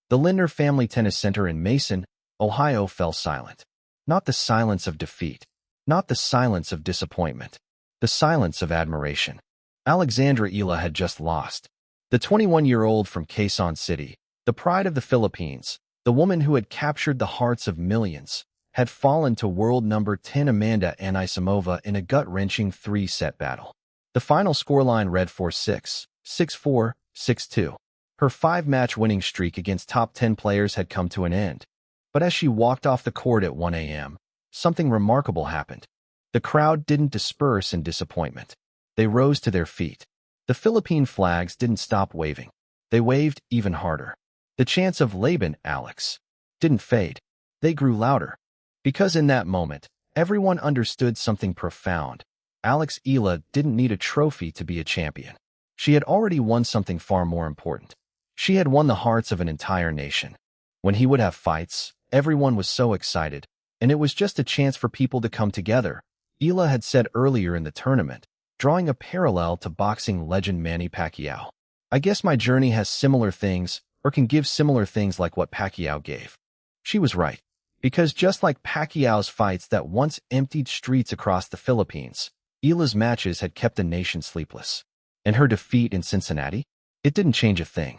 The Lindner Family Tennis Center in Mason, Ohio fell silent. Not the silence of defeat. Not the silence of disappointment. The silence of admiration. Alexandra Eala had just lost. The 21-year-old from Quezon City, the pride of the Philippines, the woman who had captured the hearts of millions, had fallen to world number 10 Amanda Anisimova in a gut-wrenching 3-set battle. The final scoreline read 4-6, 6-4, 6-2. Her 5-match winning streak against top 10 players had come to an end. But as she walked off the court at 1 a.m., something remarkable happened. The crowd didn't disperse in disappointment. They rose to their feet. The Philippine flags didn't stop waving. They waved even harder. The chants of Laban, Alex, didn't fade. They grew louder. Because in that moment, everyone understood something profound. Alex Eala didn't need a trophy to be a champion. She had already won something far more important. She had won the hearts of an entire nation. When he would have fights, everyone was so excited, and it was just a chance for people to come together, Eala had said earlier in the tournament, drawing a parallel to boxing legend Manny Pacquiao. I guess my journey has similar things, or can give similar things like what Pacquiao gave. She was right. Because just like Pacquiao's fights that once emptied streets across the Philippines, Eala's matches had kept the nation sleepless. And her defeat in Cincinnati? It didn't change a thing.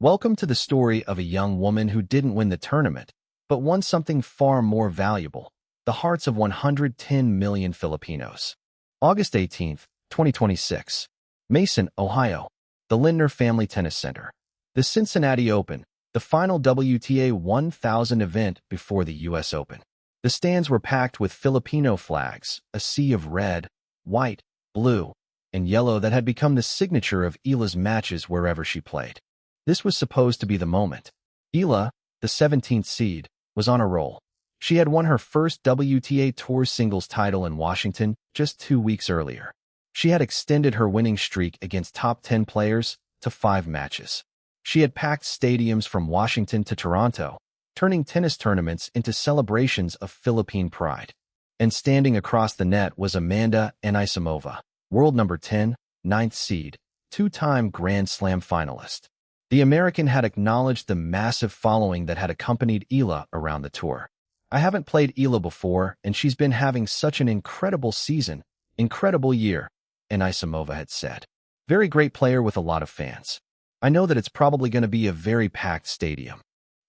Welcome to the story of a young woman who didn't win the tournament, but won something far more valuable, the hearts of 110 million Filipinos. August 18, 2026. Mason, Ohio. The Lindner Family Tennis Center. The Cincinnati Open, the final WTA 1000 event before the U.S. Open. The stands were packed with Filipino flags, a sea of red, white, blue, and yellow that had become the signature of Eala's matches wherever she played. This was supposed to be the moment. Eala, the 17th seed, was on a roll. She had won her first WTA Tour singles title in Washington just 2 weeks earlier. She had extended her winning streak against top 10 players to 5 matches. She had packed stadiums from Washington to Toronto, turning tennis tournaments into celebrations of Philippine pride. And standing across the net was Amanda Anisimova, world number 10, 9th seed, 2-time Grand Slam finalist. The American had acknowledged the massive following that had accompanied Eala around the tour. I haven't played Eala before, and she's been having such an incredible season, incredible year, Anisimova had said. Very great player with a lot of fans. I know that it's probably going to be a very packed stadium.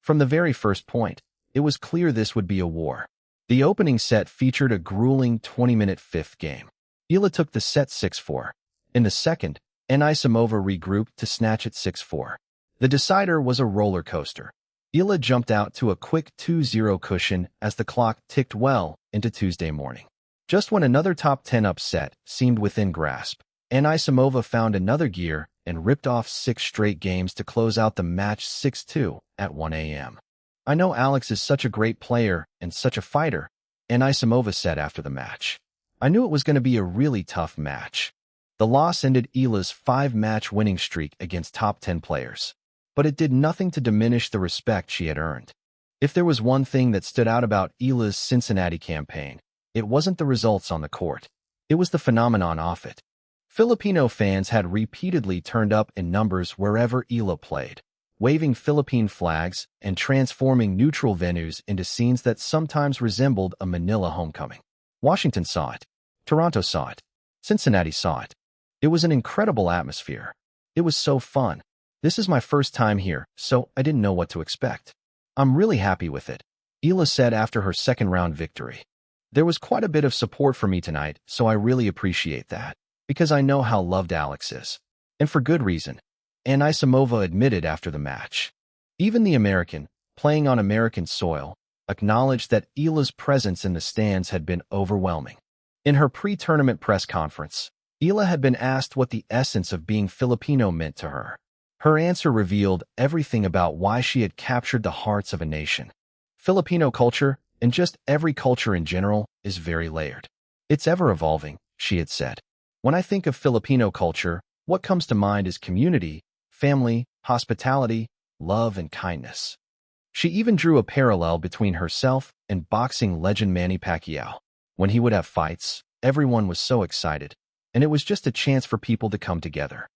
From the very first point, it was clear this would be a war. The opening set featured a grueling 20-minute fifth game. Eala took the set 6-4. In the second, Anisimova regrouped to snatch it 6-4. The decider was a roller coaster. Eala jumped out to a quick 2-0 cushion as the clock ticked well into Tuesday morning. Just when another top 10 upset seemed within grasp, Anisimova found another gear and ripped off 6 straight games to close out the match 6-2 at 1 a.m. I know Alex is such a great player and such a fighter, Anisimova said after the match. I knew it was going to be a really tough match. The loss ended Eala's 5-match winning streak against top 10 players. But it did nothing to diminish the respect she had earned. If there was one thing that stood out about Eala's Cincinnati campaign, it wasn't the results on the court. It was the phenomenon off it. Filipino fans had repeatedly turned up in numbers wherever Eala played, waving Philippine flags and transforming neutral venues into scenes that sometimes resembled a Manila homecoming. Washington saw it. Toronto saw it. Cincinnati saw it. It was an incredible atmosphere. It was so fun. This is my first time here, so I didn't know what to expect. I'm really happy with it, Eala said after her second-round victory. There was quite a bit of support for me tonight, so I really appreciate that, because I know how loved Alex is. And for good reason, Anisimova admitted after the match. Even the American, playing on American soil, acknowledged that Eala's presence in the stands had been overwhelming. In her pre-tournament press conference, Eala had been asked what the essence of being Filipino meant to her. Her answer revealed everything about why she had captured the hearts of a nation. Filipino culture, and just every culture in general, is very layered. It's ever-evolving, she had said. When I think of Filipino culture, what comes to mind is community, family, hospitality, love, and kindness. She even drew a parallel between herself and boxing legend Manny Pacquiao. When he would have fights, everyone was so excited, and it was just a chance for people to come together.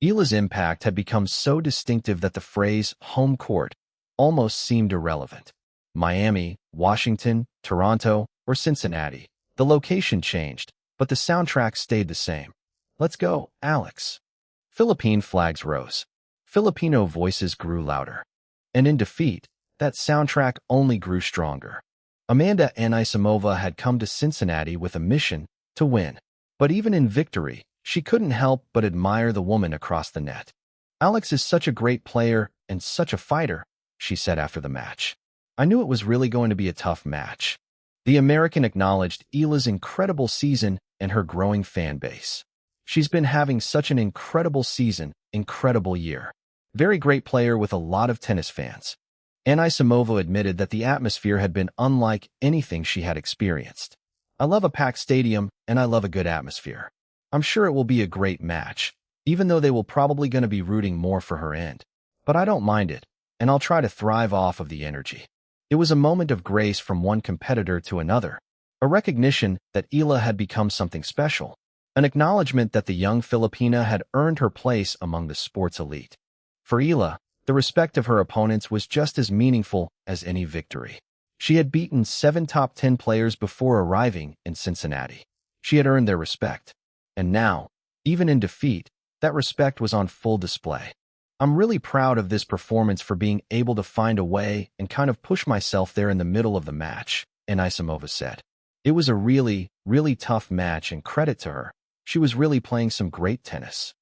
Eala's impact had become so distinctive that the phrase home court almost seemed irrelevant. Miami, Washington, Toronto, or Cincinnati. The location changed, but the soundtrack stayed the same. Let's go, Alex. Philippine flags rose. Filipino voices grew louder. And in defeat, that soundtrack only grew stronger. Amanda Anisimova had come to Cincinnati with a mission to win. But even in victory, she couldn't help but admire the woman across the net. Alex is such a great player and such a fighter, she said after the match. I knew it was really going to be a tough match. The American acknowledged Eala's incredible season and her growing fan base. She's been having such an incredible season, incredible year. Very great player with a lot of tennis fans. Anisimova admitted that the atmosphere had been unlike anything she had experienced. I love a packed stadium and I love a good atmosphere. I'm sure it will be a great match, even though they will probably going to be rooting more for her end. But I don't mind it, and I'll try to thrive off of the energy. It was a moment of grace from one competitor to another, a recognition that Eala had become something special, an acknowledgement that the young Filipina had earned her place among the sports elite. For Eala, the respect of her opponents was just as meaningful as any victory. She had beaten 7 top 10 players before arriving in Cincinnati. She had earned their respect. And now, even in defeat, that respect was on full display. I'm really proud of this performance for being able to find a way and kind of push myself there in the middle of the match, Anisimova said. It was a really, really tough match and credit to her. She was really playing some great tennis.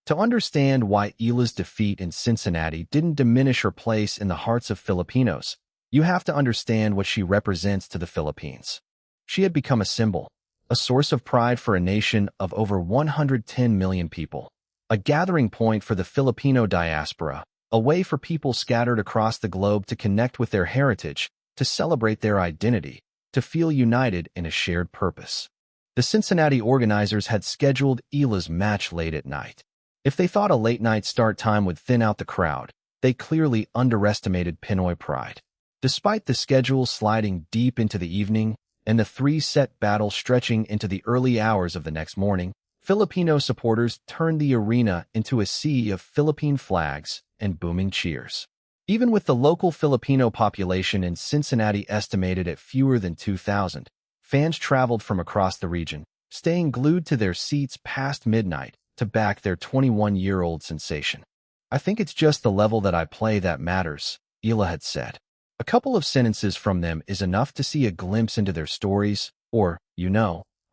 To understand why Eala's defeat in Cincinnati didn't diminish her place in the hearts of Filipinos, you have to understand what she represents to the Philippines. She had become a symbol, a source of pride for a nation of over 110 million people, a gathering point for the Filipino diaspora, a way for people scattered across the globe to connect with their heritage, to celebrate their identity, to feel united in a shared purpose. The Cincinnati organizers had scheduled Eala's match late at night. If they thought a late-night start time would thin out the crowd, they clearly underestimated Pinoy pride. Despite the schedule sliding deep into the evening and the 3-set battle stretching into the early hours of the next morning, Filipino supporters turned the arena into a sea of Philippine flags and booming cheers. Even with the local Filipino population in Cincinnati estimated at fewer than 2,000, fans traveled from across the region, staying glued to their seats past midnight to back their 21-year-old sensation. I think it's just the level that I play that matters, Eala had said. A couple of sentences from them is enough to see a glimpse into their stories, or,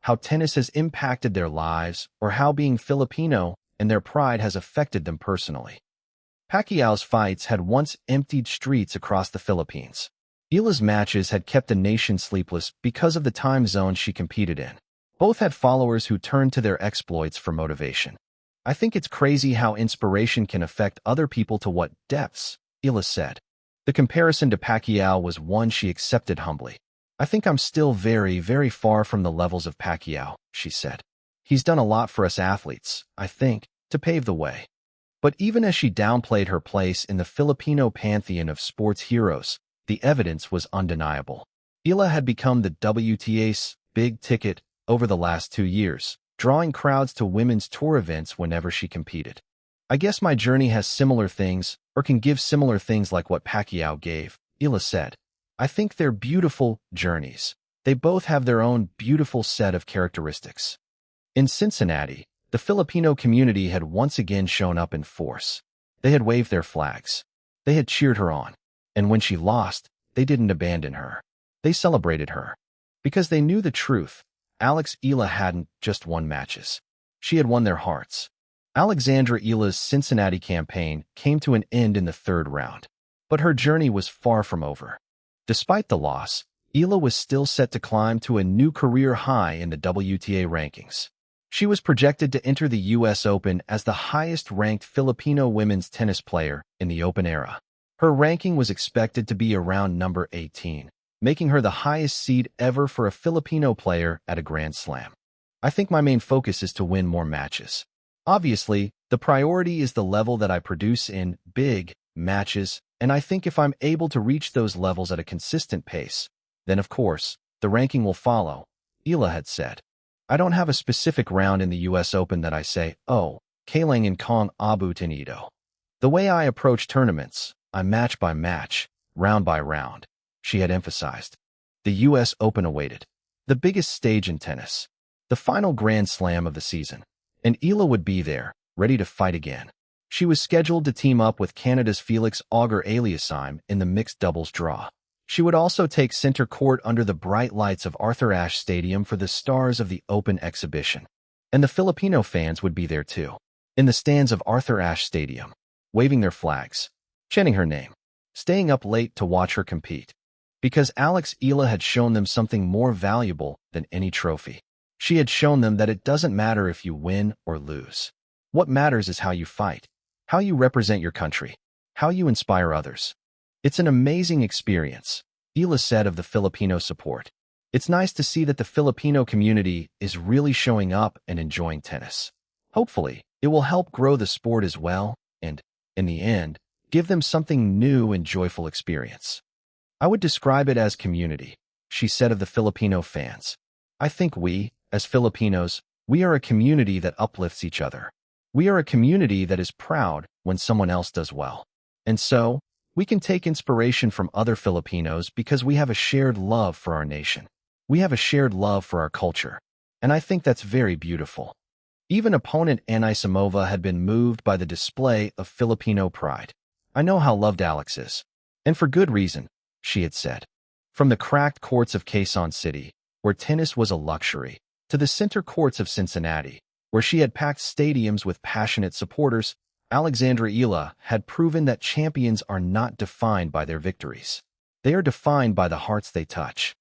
how tennis has impacted their lives, or how being Filipino and their pride has affected them personally. Pacquiao's fights had once emptied streets across the Philippines. Eala's matches had kept the nation sleepless because of the time zone she competed in. Both had followers who turned to their exploits for motivation. I think it's crazy how inspiration can affect other people to what depths, Eala said. The comparison to Pacquiao was one she accepted humbly. I think I'm still very, very far from the levels of Pacquiao, she said. He's done a lot for us athletes, I think, to pave the way. But even as she downplayed her place in the Filipino pantheon of sports heroes, the evidence was undeniable. Eala had become the WTA's big ticket over the last 2 years, drawing crowds to women's tour events whenever she competed. I guess my journey has similar things, or can give similar things like what Pacquiao gave, Eala said. I think they're beautiful journeys. They both have their own beautiful set of characteristics. In Cincinnati, the Filipino community had once again shown up in force. They had waved their flags. They had cheered her on. And when she lost, they didn't abandon her. They celebrated her. Because they knew the truth. Eala hadn't just won matches. She had won their hearts. Alexandra Eala's Cincinnati campaign came to an end in the 3rd round. But her journey was far from over. Despite the loss, Eala was still set to climb to a new career high in the WTA rankings. She was projected to enter the U.S. Open as the highest-ranked Filipino women's tennis player in the Open era. Her ranking was expected to be around number 18, making her the highest seed ever for a Filipino player at a Grand Slam. I think my main focus is to win more matches. Obviously, the priority is the level that I produce in big matches, and I think if I'm able to reach those levels at a consistent pace, then of course, the ranking will follow, Eala had said. I don't have a specific round in the U.S. Open that I say, oh, kailangan kong abutin ito. The way I approach tournaments, I match by match, round by round, she had emphasized. The U.S. Open awaited, the biggest stage in tennis, the final Grand Slam of the season, and Eala would be there, ready to fight again. She was scheduled to team up with Canada's Felix Auger-Aliassime in the mixed doubles draw. She would also take center court under the bright lights of Arthur Ashe Stadium for the stars of the Open exhibition. And the Filipino fans would be there too, in the stands of Arthur Ashe Stadium, waving their flags, chanting her name, staying up late to watch her compete. Because Alex Eala had shown them something more valuable than any trophy. She had shown them that it doesn't matter if you win or lose. What matters is how you fight, how you represent your country, how you inspire others. It's an amazing experience, Eala said of the Filipino support. It's nice to see that the Filipino community is really showing up and enjoying tennis. Hopefully, it will help grow the sport as well and, in the end, give them something new and joyful experience. I would describe it as community, she said of the Filipino fans. I think we, as Filipinos, we are a community that uplifts each other. We are a community that is proud when someone else does well. And so, we can take inspiration from other Filipinos because we have a shared love for our nation. We have a shared love for our culture. And I think that's very beautiful. Even opponent Anisimova had been moved by the display of Filipino pride. I know how loved Alex is. And for good reason, she had said. From the cracked courts of Quezon City, where tennis was a luxury, to the center courts of Cincinnati, where she had packed stadiums with passionate supporters, Alexandra Eala had proven that champions are not defined by their victories. They are defined by the hearts they touch.